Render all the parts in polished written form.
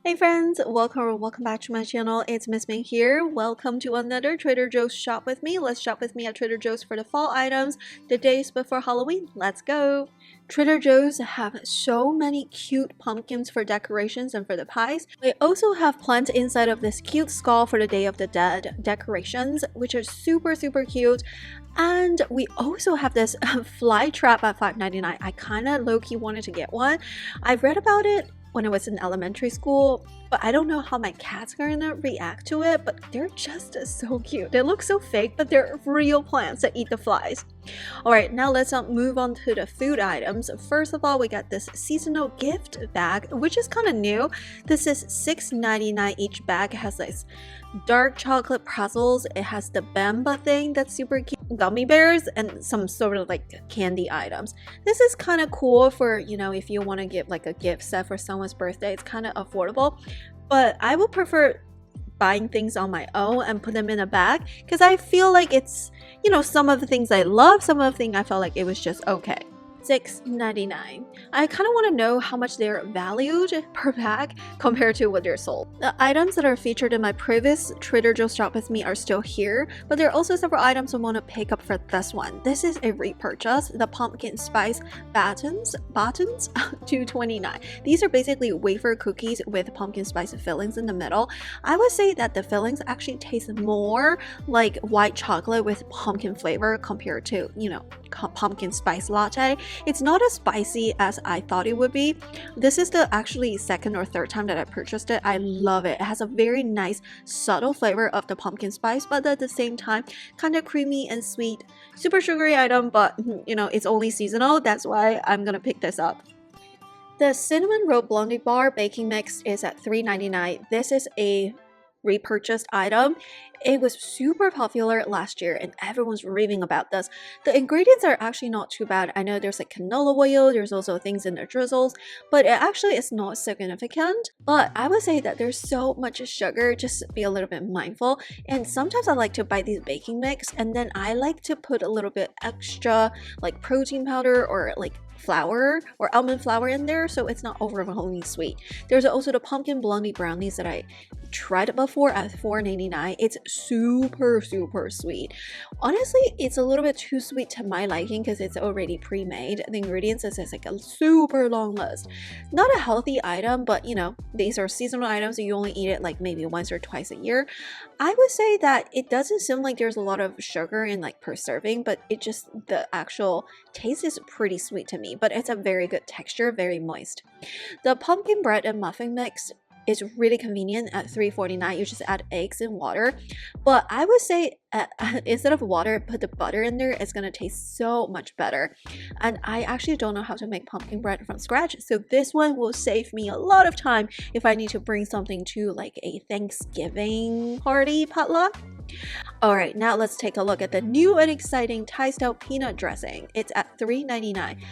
Hey friends, welcome back to my channel. It's Miss Ming here. Welcome to another Trader Joe's shop with me. Let's shop with me at Trader Joe's for the fall items, the days before Halloween. Let's go. Trader Joe's have so many cute pumpkins for decorations and for the pies. They also have plants inside of this cute skull for the Day of the Dead decorations, which are super cute. And we also have this fly trap at $5.99. I kind of low-key wanted to get one. I read about it when I was in elementary school, but I don't know how my cats are gonna react to it, but they're just so cute. They look so fake, but they're real plants that eat the flies. Alright, now let's move on to the food items. First of all, we got this seasonal gift bag, which is kind of new. This is $6.99 each bag. It has this dark chocolate pretzels. It has the Bamba thing that's super cute, gummy bears, and some sort of like candy items. This is kind of cool for, you know, if you want to give like a gift set for someone's birthday. It's kind of affordable, but I would prefer buying things on my own and put them in a bag because I feel like it's, you know, some of the things I love, some of the things I felt like it was just okay. $6.99. I kind of want to know how much they're valued per bag compared to what they're sold. The items that are featured in my previous Trader Joe's shop with me are still here, but there are also several items I want to pick up for this one. This is a repurchase. The pumpkin spice battens, $2.29. These are basically wafer cookies with pumpkin spice fillings in the middle. I would say that the fillings actually taste more like white chocolate with pumpkin flavor compared to, you know, pumpkin spice latte. It's not as spicy as I thought it would be. This is the actually second or third time that I purchased it. I love it. It has a very nice subtle flavor of the pumpkin spice, but at the same time kind of creamy and sweet. Super sugary item, but you know, it's only seasonal. That's why I'm gonna pick this up. The cinnamon roll blondie bar baking mix is at $3.99. This is a repurchased item. It was super popular last year and everyone's raving about this. The ingredients are actually not too bad. I know there's like canola oil, there's also things in the drizzles, but it actually is not significant. But I would say that there's so much sugar, just be a little bit mindful. And sometimes I like to buy these baking mix and then I like to put a little bit extra like protein powder or like flour or almond flour in there so it's not overwhelmingly sweet. There's also the pumpkin blondie brownies that I tried before at $4.99. It's super sweet. Honestly, it's a little bit too sweet to my liking because it's already pre-made. The ingredients is like a super long list. Not a healthy item, but you know, these are seasonal items and you only eat it like maybe once or twice a year. I would say that it doesn't seem like there's a lot of sugar in like per serving, but it just, the actual taste is pretty sweet to me, but it's a very good texture, very moist. The pumpkin bread and muffin mix is really convenient at $3.49. You just add eggs and water, but I would say instead of water, put the butter in there. It's gonna taste so much better. And I actually don't know how to make pumpkin bread from scratch, so this one will save me a lot of time if I need to bring something to like a Thanksgiving party potluck. Alright, now let's take a look at the new and exciting Thai style peanut dressing. It's at $3.99.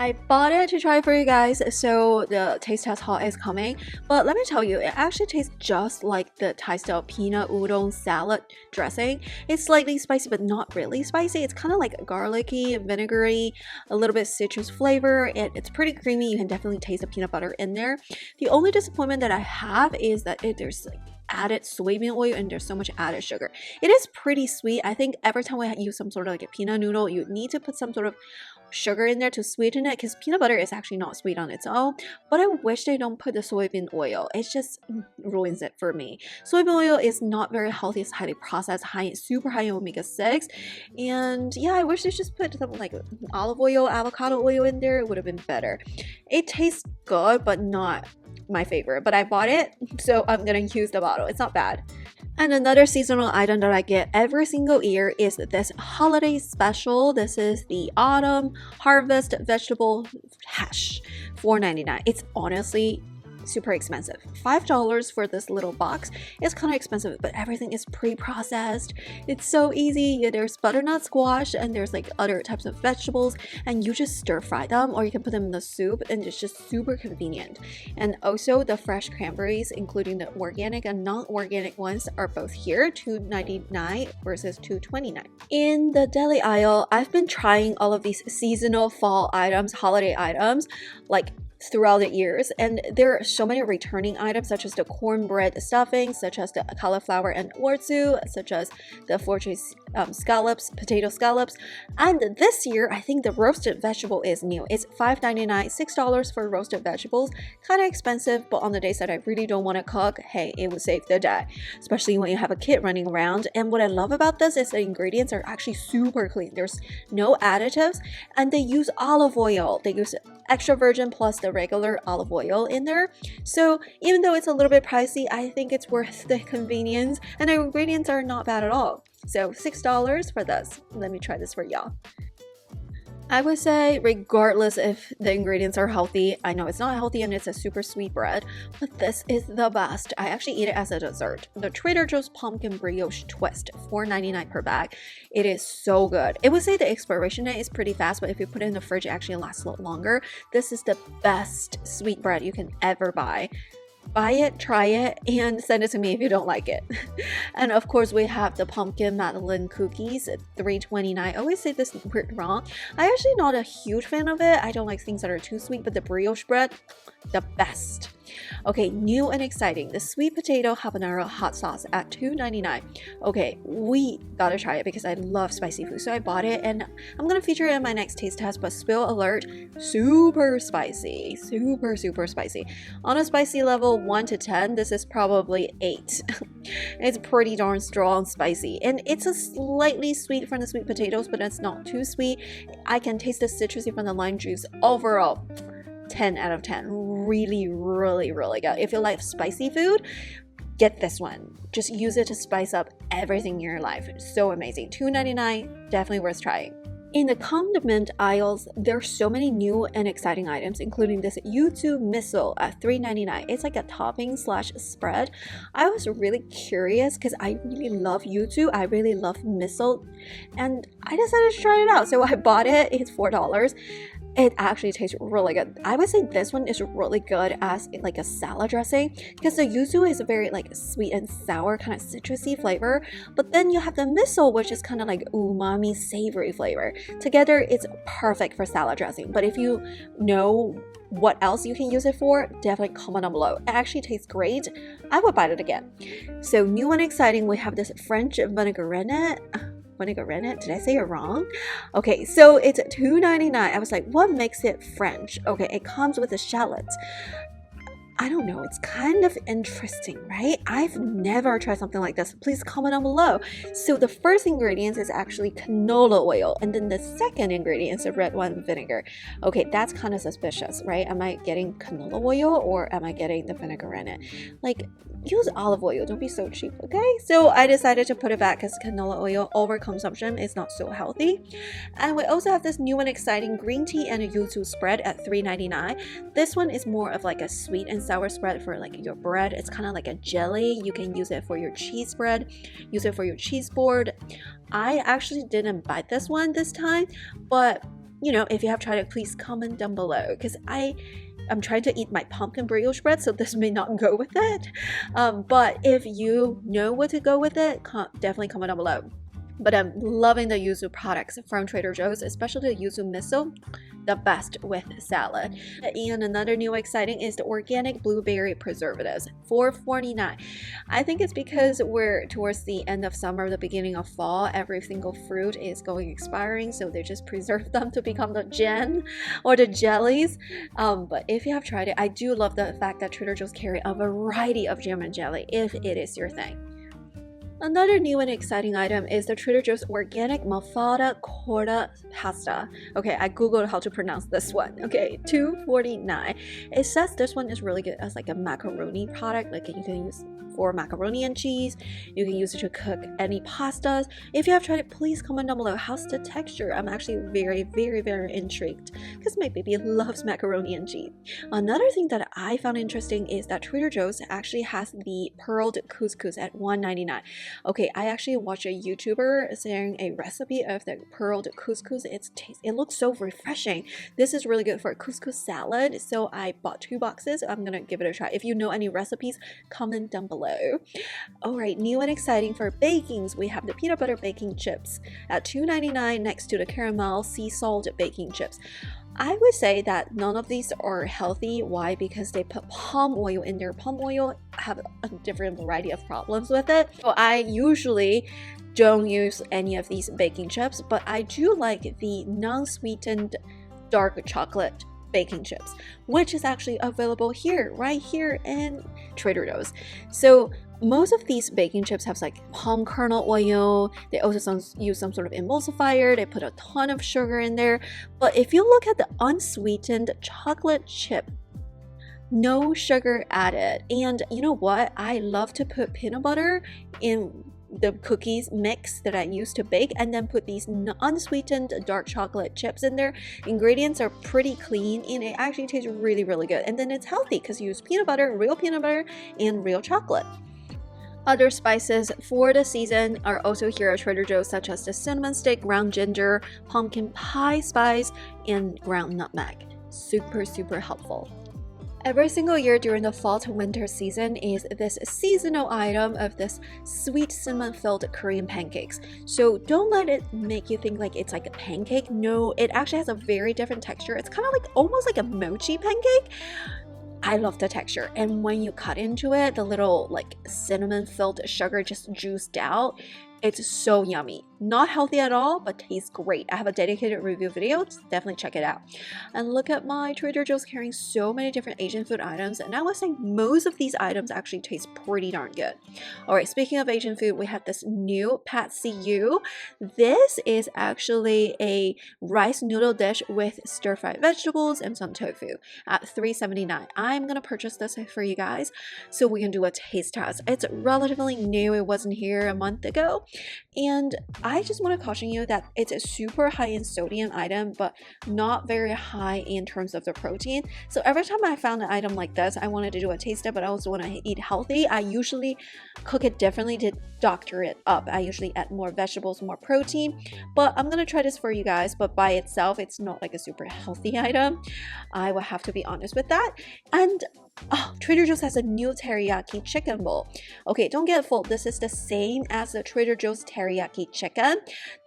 I bought it to try for you guys, so the taste test haul is coming. But let me tell you, it actually tastes just like the Thai style peanut udon salad dressing. It's slightly spicy, but not really spicy. It's kind of like garlicky, vinegary, a little bit citrus flavor. It's pretty creamy. You can definitely taste the peanut butter in there. The only disappointment that I have is that there's like added soybean oil and there's so much added sugar. It is pretty sweet. I think every time we use some sort of like a peanut noodle, you need to put some sort of sugar in there to sweeten it because peanut butter is actually not sweet on its own. But I wish they don't put the soybean oil. It just ruins it for me. Soybean oil is not very healthy. It's highly processed, super high in omega-6, and yeah, I wish they just put some like olive oil, avocado oil in there. It would have been better. It tastes good, but not my favorite, but I bought it, so I'm gonna use the bottle. It's not bad. And another seasonal item that I get every single year is this holiday special. This is the autumn harvest vegetable hash, $4.99. It's honestly super expensive. $5 for this little box is kind of expensive, but everything is pre-processed. It's so easy. Yeah, there's butternut squash and there's like other types of vegetables, and you just stir fry them or you can put them in the soup, and it's just super convenient. And also the fresh cranberries, including the organic and non-organic ones, are both here, $2.99 versus $2.29. In the deli aisle, I've been trying all of these seasonal fall items, holiday items, like throughout the years, and there are so many returning items such as the cornbread stuffing, such as the cauliflower and orzu, such as the fortune scallops, potato scallops. And this year I think the roasted vegetable is new. It's $5.99, $6 for roasted vegetables. Kind of expensive, but on the days that I really don't want to cook, hey, it would save the day, especially when you have a kid running around. And what I love about this is the ingredients are actually super clean. There's no additives, and they use olive oil. They use extra virgin plus the regular olive oil in there. So even though it's a little bit pricey, I think it's worth the convenience, and the ingredients are not bad at all. So $6 for this. Let me try this for y'all. I would say regardless if the ingredients are healthy, I know it's not healthy and it's a super sweet bread, but this is the best. I actually eat it as a dessert. The Trader Joe's Pumpkin Brioche Twist, $4.99 per bag. It is so good. It would say the expiration date is pretty fast, but if you put it in the fridge, it actually lasts a lot longer. This is the best sweet bread you can ever buy. Buy it, try it, and send it to me if you don't like it. And of course, we have the pumpkin madeleine cookies at $3.29. I always say this word wrong. I'm actually not a huge fan of it. I don't like things that are too sweet, but the brioche bread, the best. Okay, new and exciting, the sweet potato habanero hot sauce at $2.99. Okay, we gotta try it because I love spicy food, so I bought it, and I'm gonna feature it in my next taste test. But spill alert, super spicy, super spicy. On a spicy level 1 to 10, this is probably 8. It's pretty darn strong spicy, and it's a slightly sweet from the sweet potatoes, but it's not too sweet. I can taste the citrusy from the lime juice. Overall, 10 out of 10. Really good. If you like spicy food, get this one. Just use it to spice up everything in your life. So amazing. $2.99, definitely worth trying. In the condiment aisles, there's so many new and exciting items, including this yuzu miso at $3.99. It's like a topping slash spread. I was really curious because I really love yuzu. I really love miso, and I decided to try it out. So I bought it. It's $4. It actually tastes really good. I would say this one is really good as like a salad dressing because the yuzu is a very like sweet and sour kind of citrusy flavor, but then you have the miso, which is kind of like umami savory flavor. Together, it's perfect for salad dressing. But if you know what else you can use it for, definitely comment down below. It actually tastes great. I would buy it again. So new and exciting, we have this French vinaigrette. Did I say it wrong? Okay, so it's $2.99. I was like, what makes it French? Okay, it comes with the shallots. I don't know, it's kind of interesting, right? I've never tried something like this. Please comment down below. So the first ingredient is actually canola oil, and then the second ingredient is the red wine vinegar. Okay, that's kind of suspicious, right? Am I getting canola oil or am I getting the vinegar in it? Like, use olive oil, don't be so cheap, okay? So I decided to put it back because canola oil overconsumption is not so healthy. And we also have this new and exciting green tea and a yuzu spread at $3.99. This one is more of like a sweet and sour spread for like your bread. It's kind of like a jelly. You can use it for your cheese bread, use it for your cheese board. I actually didn't buy this one this time, but you know, if you have tried it, please comment down below because I'm trying to eat my pumpkin brioche bread, so this may not go with it. But if you know what to go with it, definitely comment down below. But I'm loving the yuzu products from Trader Joe's, especially the yuzu miso, the best with salad. And another new exciting is the organic blueberry preservatives, $4.49. I think it's because we're towards the end of summer, the beginning of fall. Every single fruit is going expiring, so they just preserve them to become the jam or the jellies. But if you have tried it, I do love the fact that Trader Joe's carry a variety of jam and jelly if it is your thing. Another new and exciting item is the Trader Joe's organic muffata corta pasta. Okay, I googled how to pronounce this one. Okay, $2.49. It says this one is really good as like a macaroni product. Like you can use for macaroni and cheese. You can use it to cook any pastas. If you have tried it, please comment down below. How's the texture? I'm actually very intrigued because my baby loves macaroni and cheese. Another thing that I found interesting is that Trader Joe's actually has the pearled couscous at $1.99. Okay, I actually watched a YouTuber sharing a recipe of the pearled couscous. It looks so refreshing. This is really good for a couscous salad, so I bought 2 boxes. I'm gonna give it a try. If you know any recipes, comment down below. Alright, new and exciting for bakings, we have the peanut butter baking chips at $2.99 next to the caramel sea salt baking chips. I would say that none of these are healthy. Why? Because they put palm oil in there. Palm oil have a different variety of problems with it. So I usually don't use any of these baking chips, but I do like the non-sweetened dark chocolate baking chips, which is actually available here, right here in Trader Joe's. So most of these baking chips have like palm kernel oil. They also use some sort of emulsifier. They put a ton of sugar in there. But if you look at the unsweetened chocolate chip, no sugar added. And you know what? I love to put peanut butter in the cookies mix that I use to bake, and then put these unsweetened dark chocolate chips in there. Ingredients are pretty clean and it actually tastes really, really good. And then it's healthy because you use peanut butter, and real chocolate. Other spices for the season are also here at Trader Joe's, such as the cinnamon stick, ground ginger, pumpkin pie spice, and ground nutmeg. Super, super helpful. Every single year during the fall to winter season is this seasonal item of this sweet cinnamon-filled Korean pancakes. So don't let it make you think like it's like a pancake. No, it actually has a very different texture. It's kind of like almost like a mochi pancake. I love the texture, and when you cut into it, the little like cinnamon-filled sugar just juiced out. It's so yummy. Not healthy at all, but tastes great. I have a dedicated review video, so definitely check it out. And look at my Trader Joe's carrying so many different Asian food items, and I would say most of these items actually taste pretty darn good. Alright, speaking of Asian food, we have this new Pastry. This is actually a rice noodle dish with stir-fried vegetables and some tofu at $3.79. I'm gonna purchase this for you guys so we can do a taste test. It's relatively new. It wasn't here a month ago. And I just want to caution you that it's a super high in sodium item, but not very high in terms of the protein. So every time I found an item like this, I wanted to do a taste test, but I also want to eat healthy. I usually cook it differently to doctor it up. I usually add more vegetables, more protein, but I'm going to try this for you guys. But by itself, it's not like a super healthy item. I will have to be honest with that. And Trader Joe's has a new teriyaki chicken bowl. Okay, don't get fooled. This is the same as the Trader Joe's teriyaki chicken.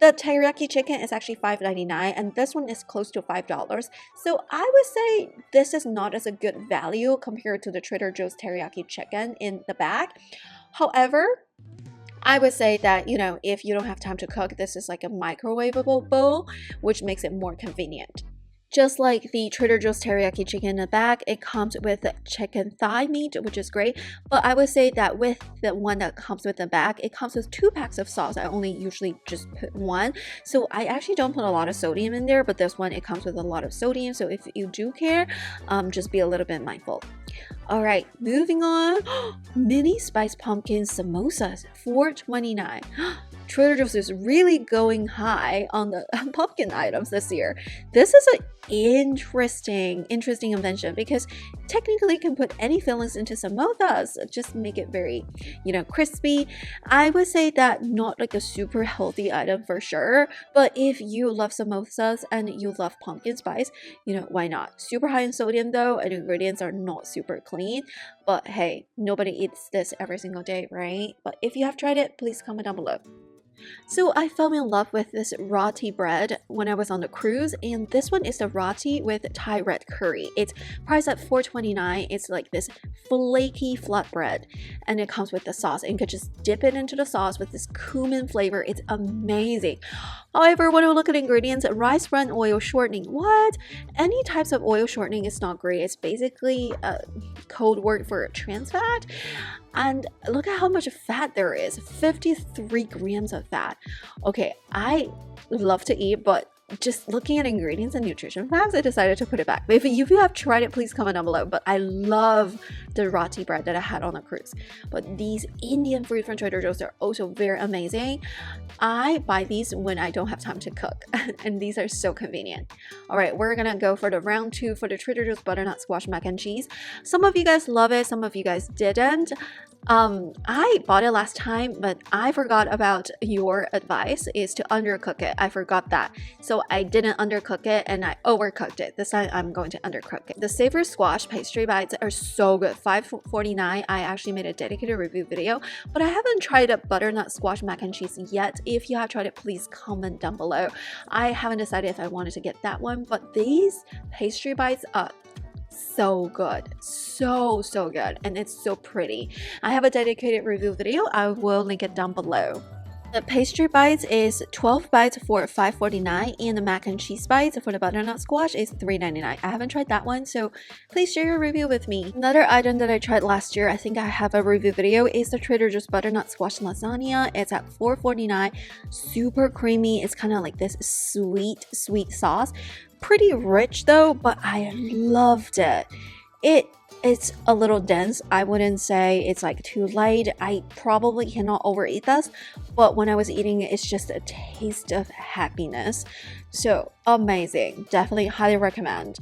The teriyaki chicken is actually $5.99, and this one is close to $5. So I would say this is not as a good value compared to the Trader Joe's teriyaki chicken in the bag. However, I would say that, you know, if you don't have time to cook, this is like a microwavable bowl, which makes it more convenient. Just like the Trader Joe's teriyaki chicken in the bag, it comes with chicken thigh meat, which is great. But I would say that with the one that comes with the bag, it comes with 2 packs of sauce. I only usually just put 1. So I actually don't put a lot of sodium in there, but this one, it comes with a lot of sodium. So if you do care, just be a little bit mindful. All right, moving on. Mini spice pumpkin samosas, $4.29. Trader Joe's is really going high on the pumpkin items this year. This is an interesting invention because technically you can put any fillings into samosas, just make it very, you know, crispy. I would say that not like a super healthy item for sure, but if you love samosas and you love pumpkin spice, you know, why not? Super high in sodium though, and ingredients are not super clean, but hey, nobody eats this every single day, right? But if you have tried it, please comment down below. So I fell in love with this roti bread when I was on the cruise, and this one is the roti with Thai red curry. It's priced at $4.29. It's like this flaky flatbread, and it comes with the sauce, and you could just dip it into the sauce with this cumin flavor. It's amazing. However, when I look at ingredients, rice bran oil shortening. What? Any types of oil shortening is not great. It's basically a code word for trans fat. And look at how much fat there is, 53 grams of fat. Okay, I love to eat, but just looking at ingredients and nutrition facts, I decided to put it back. But if you have tried it, please comment down below. But I love the roti bread that I had on the cruise. But these Indian food from Trader Joe's are also very amazing. I buy these when I don't have time to cook, and these are so convenient. All right, we're gonna go for the round 2 for the Trader Joe's butternut squash mac and cheese. Some of you guys love it, some of you guys didn't. I bought it last time, but I forgot about your advice is to undercook it. I forgot that. So I didn't undercook it and I overcooked it. This time I'm going to undercook it. The Savory Squash pastry bites are so good. $5.49. I actually made a dedicated review video, but I haven't tried a butternut squash mac and cheese yet. If you have tried it, please comment down below. I haven't decided if I wanted to get that one, but these pastry bites are so good, so good, and it's so pretty. I have a dedicated review video. I will link it down below. The pastry bites is 12 bites for $5.49 and the mac and cheese bites for the butternut squash is $3.99. I haven't tried that one, so please share your review with me. Another item that I tried last year, I think I have a review video, is the Trader Joe's butternut squash lasagna. It's at $4.49. Super creamy. It's kind of like this sweet sauce. Pretty rich though, but I loved it. It's a little dense. I wouldn't say it's like too light. I probably cannot overeat this, but when I was eating it, it's just a taste of happiness. So amazing. Definitely highly recommend.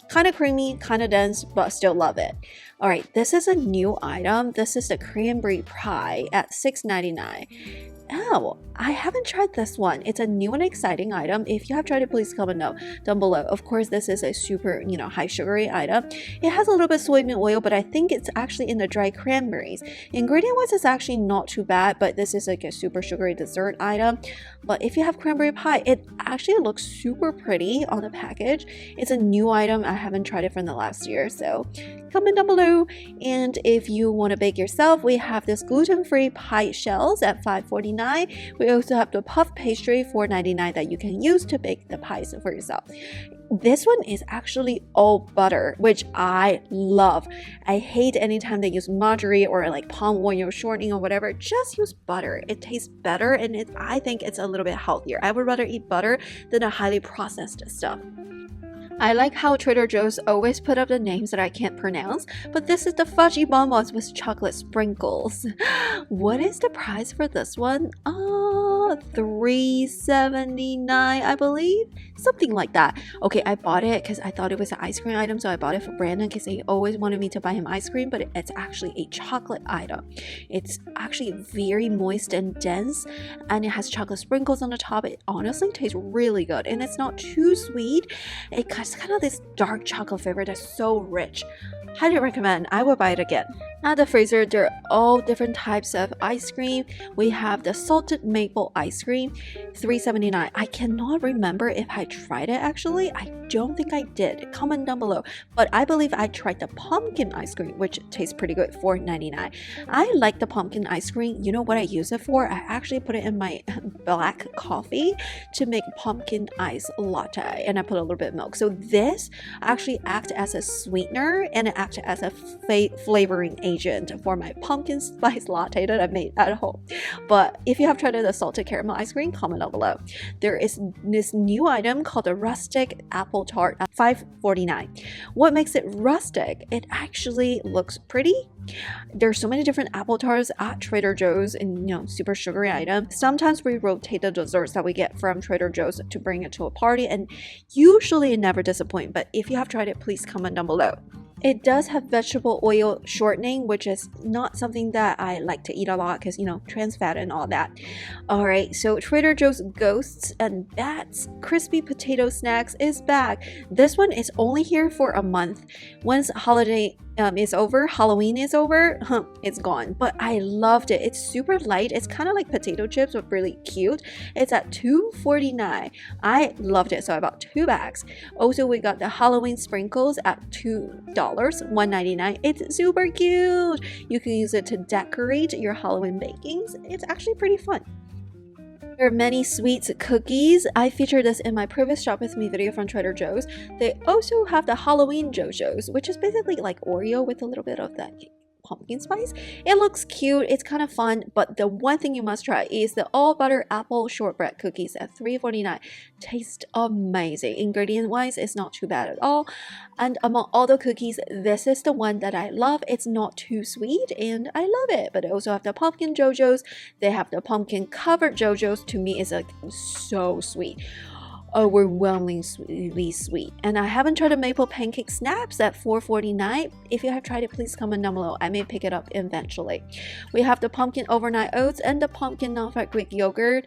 Kind of creamy, kind of dense, but still love it. All right, this is a new item. This is the cranberry pie at $6.99. Oh, I haven't tried this one. It's a new and exciting item. If you have tried it, please comment down below. Of course, this is a super, high sugary item. It has a little bit of soybean oil, but I think it's actually in the dried cranberries. Ingredient-wise, it's actually not too bad, but this is like a super sugary dessert item. But if you have cranberry pie, it actually looks super pretty on the package. It's a new item. I haven't tried it from the last year, so comment down below. And if you want to bake yourself, we have this gluten-free pie shells at $5.49. We also have the puff pastry $4.99 that you can use to bake the pies for yourself. This one is actually all butter, which I love. I hate anytime they use margarine or like palm oil shortening or whatever. Just use butter. It tastes better and I think it's a little bit healthier. I would rather eat butter than a highly processed stuff. I like how Trader Joe's always put up the names that I can't pronounce, but this is the fudgy bonbons with chocolate sprinkles. What is the price for this one? $3.79, I believe, something like that. Okay, I bought it because I thought it was an ice cream item, so I bought it for Brandon because he always wanted me to buy him ice cream, but it's actually a chocolate item. It's actually very moist and dense, and it has chocolate sprinkles on the top. It honestly tastes really good, and it's not too sweet. It's kind of this dark chocolate flavor that's so rich. Highly recommend. I will buy it again. At the freezer, there are all different types of ice cream. We have the salted maple ice cream, $3.79. I cannot remember if I tried it actually. I don't think I did. Comment down below. But I believe I tried the pumpkin ice cream, which tastes pretty good, $4.99. I like the pumpkin ice cream. You know what I use it for? I actually put it in my black coffee to make pumpkin ice latte, and I put a little bit of milk. So this actually acts as a sweetener and it acts as a flavoring agent for my pumpkin spice latte that I made at home. But if you have tried the salted caramel ice cream, comment down below. There is this new item called the rustic apple tart at $5.49. What makes it rustic? It actually looks pretty. There's so many different apple tarts at Trader Joe's and super sugary items. Sometimes we rotate the desserts that we get from Trader Joe's to bring it to a party, and usually it never disappoints. But if you have tried it, please comment down below. It does have vegetable oil shortening, which is not something that I like to eat a lot because, trans fat and all that. All right, so Trader Joe's Ghosts and Bats Crispy Potato Snacks is back. This one is only here for a month. Once holiday is over, Halloween is over, it's gone. But I loved it. It's super light. It's kind of like potato chips, but really cute. It's at $2.49. I loved it, so I bought 2 bags. Also, we got the Halloween sprinkles at $2, $1.99. It's super cute. You can use it to decorate your Halloween bakings. It's actually pretty fun. There are many sweets cookies. I featured this in my previous Shop With Me video from Trader Joe's. They also have the Halloween JoJo's, which is basically like Oreo with a little bit of that pumpkin spice. It looks cute. It's kind of fun, but the one thing you must try is the all butter apple shortbread cookies at $3.49. Taste amazing. Ingredient wise, it's not too bad at all. And among all the cookies, this is the one that I love. It's not too sweet and I love it. But they also have the pumpkin JoJo's. They have the pumpkin covered JoJo's. To me, it's like so sweet. overwhelmingly sweet. And I haven't tried the maple pancake snaps at $4.49. If you have tried it, please comment down below. I may pick it up eventually. We have the pumpkin overnight oats and the pumpkin non-fat Greek yogurt.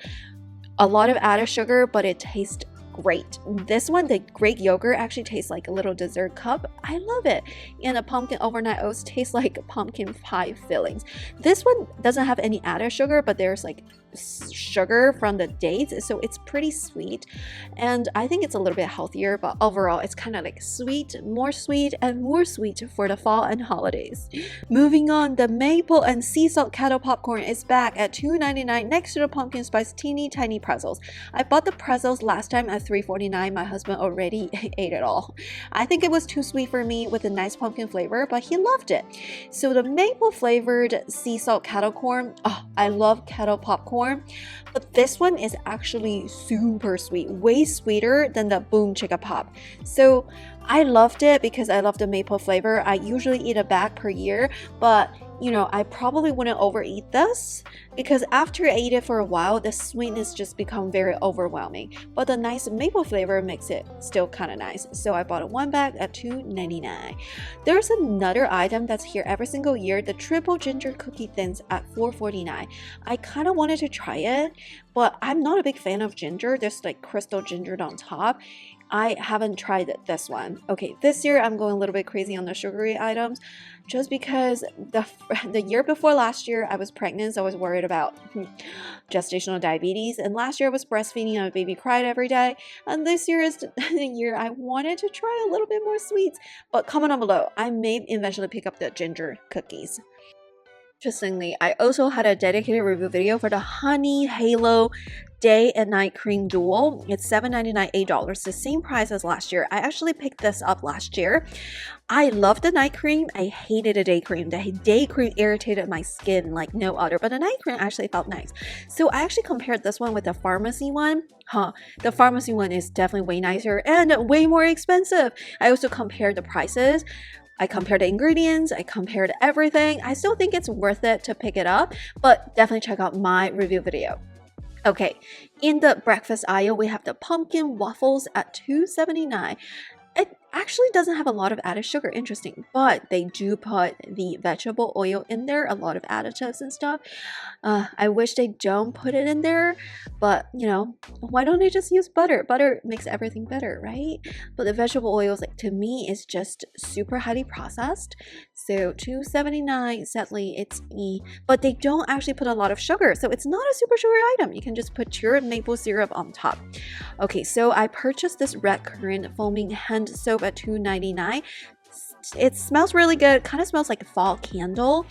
A lot of added sugar, but it tastes great. This one, the Greek yogurt, actually tastes like a little dessert cup. I love it. And the pumpkin overnight oats tastes like pumpkin pie fillings. This one doesn't have any added sugar, but there's like sugar from the dates, so it's pretty sweet, and I think it's a little bit healthier, but overall it's kind of like sweet, and more sweet for the fall and holidays. Moving on, the maple and sea salt kettle popcorn is back at $2.99 next to the pumpkin spice teeny tiny pretzels. I bought the pretzels last time at $3.49. My husband already ate it all. I think it was too sweet for me with a nice pumpkin flavor, but he loved it. So the maple flavored sea salt kettle corn, oh, I love kettle popcorn, but this one is actually super sweet, way sweeter than the Boom Chicka Pop. So I loved it because I love the maple flavor. I usually eat a bag per year, but you know, I probably wouldn't overeat this because after I eat it for a while, the sweetness just become very overwhelming. But the nice maple flavor makes it still kind of nice. So I bought a one bag at $2.99. There's another item that's here every single year, the triple ginger cookie thins at $4.49. I kind of wanted to try it, but I'm not a big fan of ginger. There's like crystal ginger on top. I haven't tried this one. Okay, this year I'm going a little bit crazy on the sugary items just because the year before last year I was pregnant, so I was worried about gestational diabetes, and last year I was breastfeeding and my baby cried every day, and this year is the year I wanted to try a little bit more sweets. But comment down below, I may eventually pick up the ginger cookies. Interestingly, I also had a dedicated review video for the Honey Halo Day and Night Cream Duo. It's $7.99, $8, the same price as last year. I actually picked this up last year. I love the night cream. I hated the day cream. The day cream irritated my skin like no other, but the night cream actually felt nice. So I actually compared this one with the pharmacy one. The pharmacy one is definitely way nicer and way more expensive. I also compared the prices. I compared the ingredients, I compared everything. I still think it's worth it to pick it up, but definitely check out my review video. Okay, in the breakfast aisle, we have the pumpkin waffles at $2.79. It actually doesn't have a lot of added sugar, interesting, but they do put the vegetable oil in there, a lot of additives and stuff. I wish they don't put it in there, but you know, why don't they just use butter? Butter makes everything better, right? But the vegetable oils, like, to me, is just super highly processed. So $2.79, sadly, it's but they don't actually put a lot of sugar, so it's not a super sugary item. You can just put your maple syrup on top. Okay, so I purchased this red currant foaming hand soap at $2.99. It smells really good, kind of smells like a fall candle.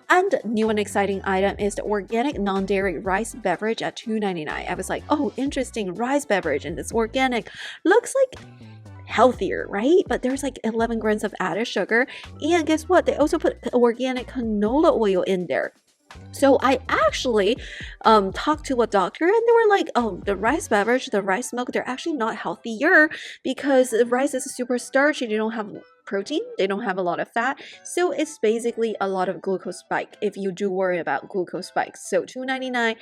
And new and exciting item is the organic non-dairy rice beverage at $2.99. I was like, oh, interesting, rice beverage, and it's organic. Looks like healthier, right? But there's like 11 grams of added sugar, and guess what? They also put organic canola oil in there. So I actually talked to a doctor, and they were like, oh, the rice beverage, the rice milk, they're actually not healthier because the rice is super starchy. They don't have protein, they don't have a lot of fat, so it's basically a lot of glucose spike if you do worry about glucose spikes. So $2.99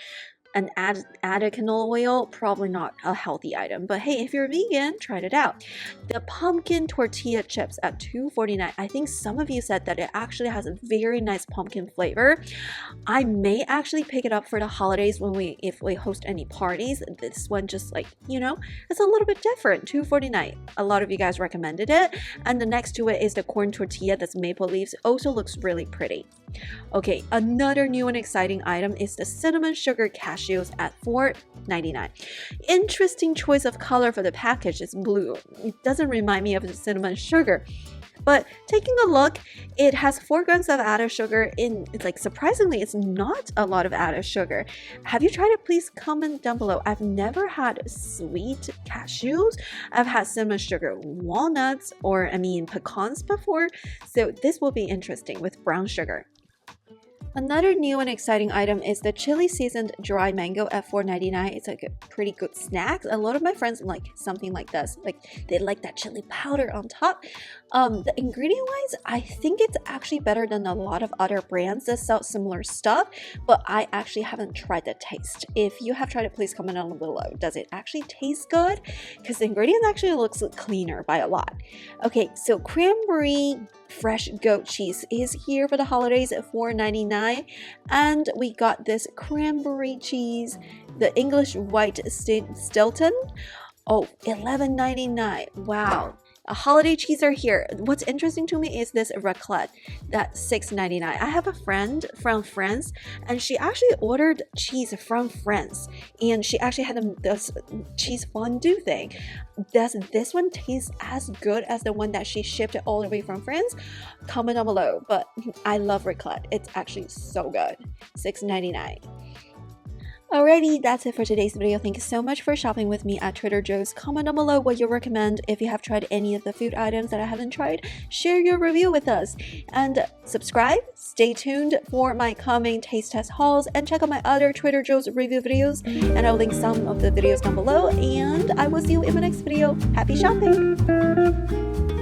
and added canola oil, probably not a healthy item, but hey, if you're vegan, try it out. The pumpkin tortilla chips at $2.49. I think some of you said that it actually has a very nice pumpkin flavor. I may actually pick it up for the holidays if we host any parties. This one just, like, you know, it's a little bit different. $2.49. A lot of you guys recommended it, and the next to it is the corn tortilla that's maple leaves. Also looks really pretty. Okay, another new and exciting item is the cinnamon sugar cashews at $4.99. Interesting choice of color for the package is blue. It doesn't remind me of the cinnamon sugar. But taking a look, it has 4 grams of added sugar in. It's like, surprisingly, it's not a lot of added sugar. Have you tried it? Please comment down below. I've never had sweet cashews. I've had cinnamon sugar walnuts, or I mean pecans before. So this will be interesting with brown sugar. Another new and exciting item is the chili seasoned dry mango at $4.99. It's like a pretty good snack. A lot of my friends like something like this. Like they like that chili powder on top. The ingredient wise, I think it's actually better than a lot of other brands that sell similar stuff, but I actually haven't tried the taste. If you have tried it, please comment down below. Does it actually taste good? Because the ingredient actually looks cleaner by a lot. Okay, so cranberry fresh goat cheese is here for the holidays at $4.99, and we got this cranberry cheese, the English white Stilton. Oh, $11.99. Wow. Holiday cheese are here. What's interesting to me is this raclette, that's $6.99. I have a friend from France, and she actually ordered cheese from France, and she actually had this cheese fondue thing. Does this one taste as good as the one that she shipped all the way from France? Comment down below. But I love raclette. It's actually so good. $6.99. Alrighty, that's it for today's video. Thank you so much for shopping with me at Trader Joe's. Comment down below what you recommend. If you have tried any of the food items that I haven't tried, share your review with us. And subscribe, stay tuned for my coming taste test hauls, and check out my other Trader Joe's review videos. And I'll link some of the videos down below, and I will see you in my next video. Happy shopping!